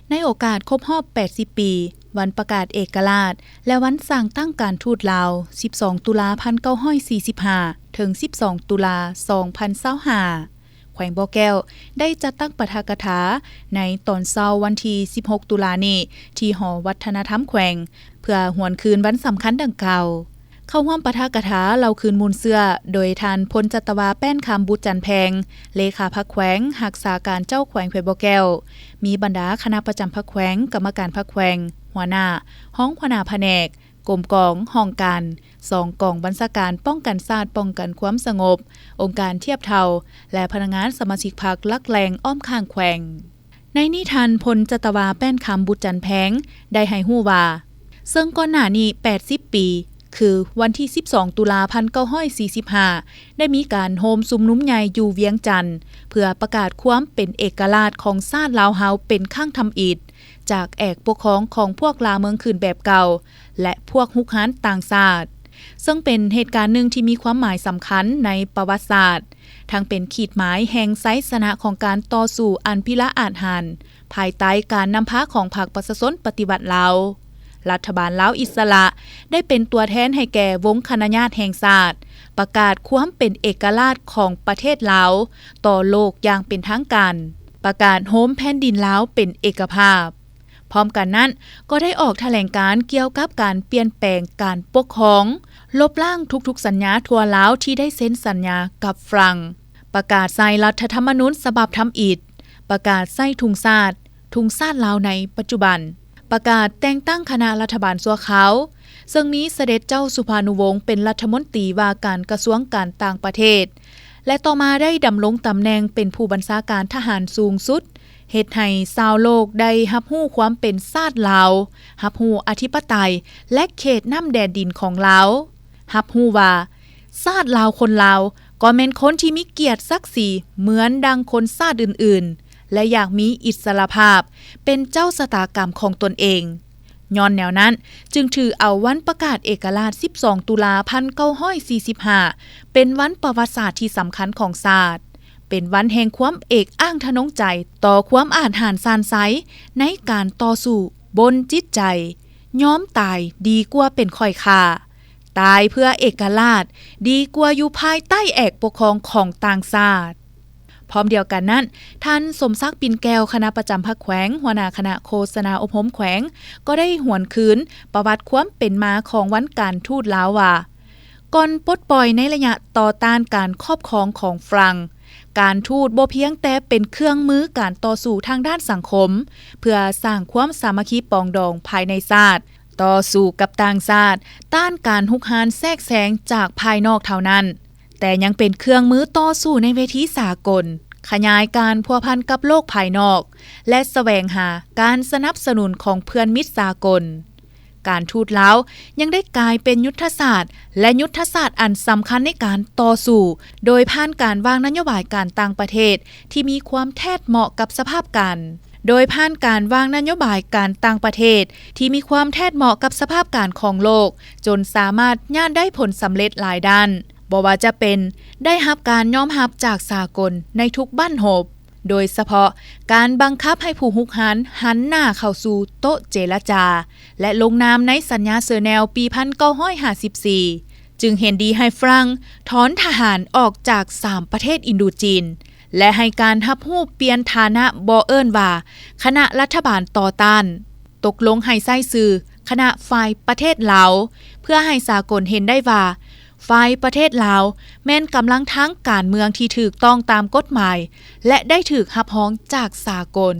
ในโอกาสครบรอบ80ปีวันประกาศเอกราชและวันสร้างตั้งการทูตลาว12ตุลา1945ถึง12ตุลา2025แขวงบ่อแก้วได้จัดตั้งปาฐกถาในตอนเช้าวันที่16ตุลานี้ที่หอวัฒนธรรมแขวงเพื่อหวนคืนวันสำคัญดังกล่าวเข้าร่วมปาฐกถาเล่าคืนมูลเสื้อโดยท่านพลจัตวาแป้นคำบุตรจันแพงเลขาพรรคแขวงรักษาการเจ้าแขวงแขวงบ่อแก้วมีบรรดาคณะประจำพรรคแขวงกรรมการพรรคแขวงหัวหน้าห้องหัวหน้าแผนกกรมกองห้องการ2กองบัญชาการป้องกันชาติป้องกันความสงบองค์การเทียบเท่าและพนักงานสมาชิกพรรคลักแรงอ้อมข้างแขวงในนิทานพลจัตวาแป้นคำบุตรจันแพงได้ให้ฮู้ว่าซึ่งก่อนหน้านี้80ปีคือวันที่12ตุลา1945ได้มีการโฮมซุมนุมใหญ่อยู่เวียงจันทน์เพื่อประกาศความเป็นเอกราชของชาติลาวเฮาเป็นครั้งทำอิฐจากแอกปกครองของพวกลาเมืองคืนแบบเก่าและพวกฮุกฮานต่างชาติซึ่งเป็นเหตุการณ์หนึ่งที่มีความหมายสำคัญในประวัติศาสตร์ทั้งเป็นขีดหมายแห่งไซสนะของการต่อสู้อันพิละอาจหันภายใต้การนำพาของพรรคประชาชนปฏิวัติลาวรัฐบาลลาวอิสระได้เป็นตัวแทนให้แก่วงคณะญาติแห่งชาติประกาศความเป็นเอกราชของประเทศลาวต่อโลกอย่างเป็นทางการประกาศโฮมแผ่นดินลาวเป็นเอกภาพพร้อมกันนั้นก็ได้ออกแถลงการณ์เกี่ยวกับการเปลี่ยนแปลงการปกครองลบล้างทุกๆสัญญาทั่วลาวที่ได้เซ็นสัญญากับฝรั่งประกาศใส่รัฐธรรมนูญฉบับทำอิฐประกาศใส่ทุงชาติลาวในปัจจุบันประกาศแต่งตั้งคณะรัฐบาลชั่วคราวซึ่งมีเสด็จเจ้าสุภานุวงศ์เป็นรัฐมนตรีว่าการกระทรวงการต่างประเทศและต่อมาได้ดำรงตำแหน่งเป็นผู้บัญชาการทหารสูงสุดเฮ็ดให้ชาวโลกได้รับรู้ความเป็นชาติลาวรับรู้อธิปไตยและเขตน้ำแดนดินของลาวรับรู้ว่าชาติลาวคนลาวก็แม่นคนที่มีเกียรติศักดิ์ศรีเหมือนดังคนชาติอื่นๆและอยากมีอิสรภาพเป็นเจ้าชะตากรรมของตนเองย้อนแนวนั้นจึงถือเอาวันประกาศเอกราช12ตุลา1945เป็นวันประวัติศาสตร์ที่สำคัญของชาติเป็นวันแห่งความเอกอ้างทะนงใจต่อความอาจหาญซานไซในการต่อสู้บนจิตใจยอมตายดีกว่าเป็นค่อยค่าตายเพื่อเอกราชดีกว่าอยู่ภายใต้แอกปกครองของต่างชาติพร้อมเดียวกันนั้นท่านสมศักดิ์ปิ่นแก้วคณะประจำพรรคแขวงหัวหน้าคณะโฆษณาอบรมแขวงก็ได้หวนคืนประวัติความเป็นมาของวันการทูตลาวว่าก่อนปลดปล่อยในระยะต่อต้านการครอบครองของฝรั่งการทูตบ่เพียงแต่เป็นเครื่องมือการต่อสู้ทางด้านสังคมเพื่อสร้างความสามัคคีปองดองภายในชาติต่อสู้กับต่างชาติต้านการฮุกฮานแทรกแซงจากภายนอกเท่านั้นแต่ยังเป็นเครื่องมือต่อสู้ในเวทีสากลขยายการพัวพันกับโลกภายนอกและแสวงหาการสนับสนุนของเพื่อนมิตรสากลการทูตลาวยังได้กลายเป็นยุทธศาสตร์และยุทธศาสตร์อันสำคัญในการต่อสู้โดยผ่านการวางนโยบายการต่างประเทศที่มีความแทดเหมาะกับสภาพการโดยผ่านการวางนโยบายการต่างประเทศที่มีความแทดเหมาะกับสภาพการของโลกจนสามารถย่านได้ผลสำเร็จหลายด้านบ่ว่าจะเป็นได้รับการยอมรับจากสากลในทุกบ้านโหบโดยเฉพาะการบังคับให้ผู้ฮุกฮานหันหน้าเข้าสู่โต๊ะเจรจาและลงนามในสัญญาเซอร์แนลปี1954จึงเห็นดีให้ฝรั่งถอนทหารออกจาก3ประเทศอินโดจีนและให้การรับรู้เปลี่ยนฐานะบ่เอิ้นว่าคณะรัฐบาลต่อต้านตกลงให้ใช้ชื่อคณะฝ่ายประเทศลาวเพื่อให้สากลเห็นได้ว่าฝ่ายประเทศลาวแม่นกำลังทั้งการเมืองที่ถูกต้องตามกฎหมายและได้ถูกรับรองจากสากล